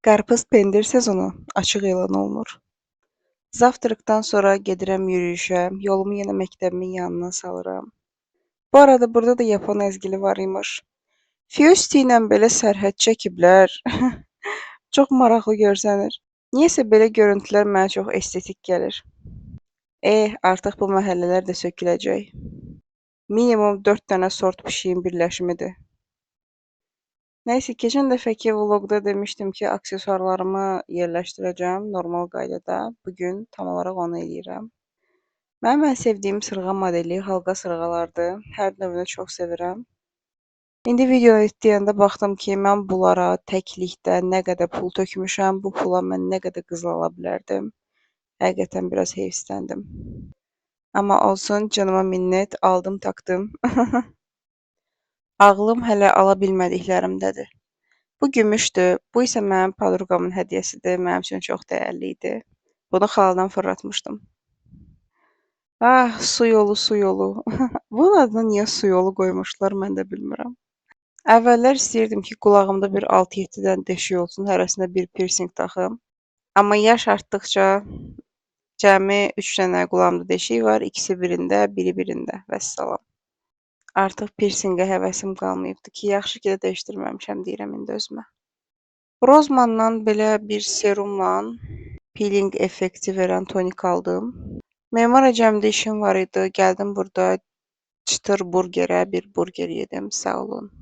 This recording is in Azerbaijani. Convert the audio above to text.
Qarpız pendir sezonu açıq elan olunur. Zavtrakdan sonra gedirəm yürüyüşə, yolumu yenə məktəbimin yanına salıram. Bu arada burada da Yapon əzgili var imiş. Fiosti ilə belə sərhəd çəkiblər. Çox maraqlı görsənir. Niyəsə belə görüntülər mənə çox estetik gəlir. Artıq bu məhəllələr də söküləcək. Minimum 4 dənə sort pişiyin birləşimidir. Nəysə, keçən dəfəki vloqda demişdim ki, aksesuarlarımı yerləşdirəcəm normal qaydada. Bugün tam olaraq onu eləyirəm. Mənim ən sevdiyim sırğa modeli halqa sırğalardır. Hər növünü çox sevirəm. İndi video editləndə baxdım ki, mən bunlara təklikdə nə qədər pul tökmüşəm, bu pula mən nə qədər qızıl ala bilərdim. Həqiqətən biraz heyfsləndim. Amma olsun, canıma minnət, aldım, taktım. Ağlım hələ ala bilmədiklərimdədir. Bu gümüşdür, bu isə mənim podruqamın hədiyyəsidir, mənim üçün çox dəyərli idi. Bunu xaladan fırlatmışdım. Su yolu, su yolu. Bunun adına niyə su yolu qoymuşlar, mən də bilmirəm. Əvvəllər istəyirdim ki, qulağımda bir 6-7 dənə deşik olsun, hərəsində bir piercing taxım. Amma yaş artdıqca cəmi 3 dənə qulağımda deşik var, ikisi birində, biri birində. Vəssalam. Artıq piercingə həvəsim qalmayıbdır ki, yaxşı ki də dəyişdirməmişəm deyirəm indi özümə. Rozmandan belə bir serumla peeling effekti verən tonik aldım. Memar Əcəmdə işim var idi, gəldim burada çıtır burgerə bir burger yedim, sağ olun.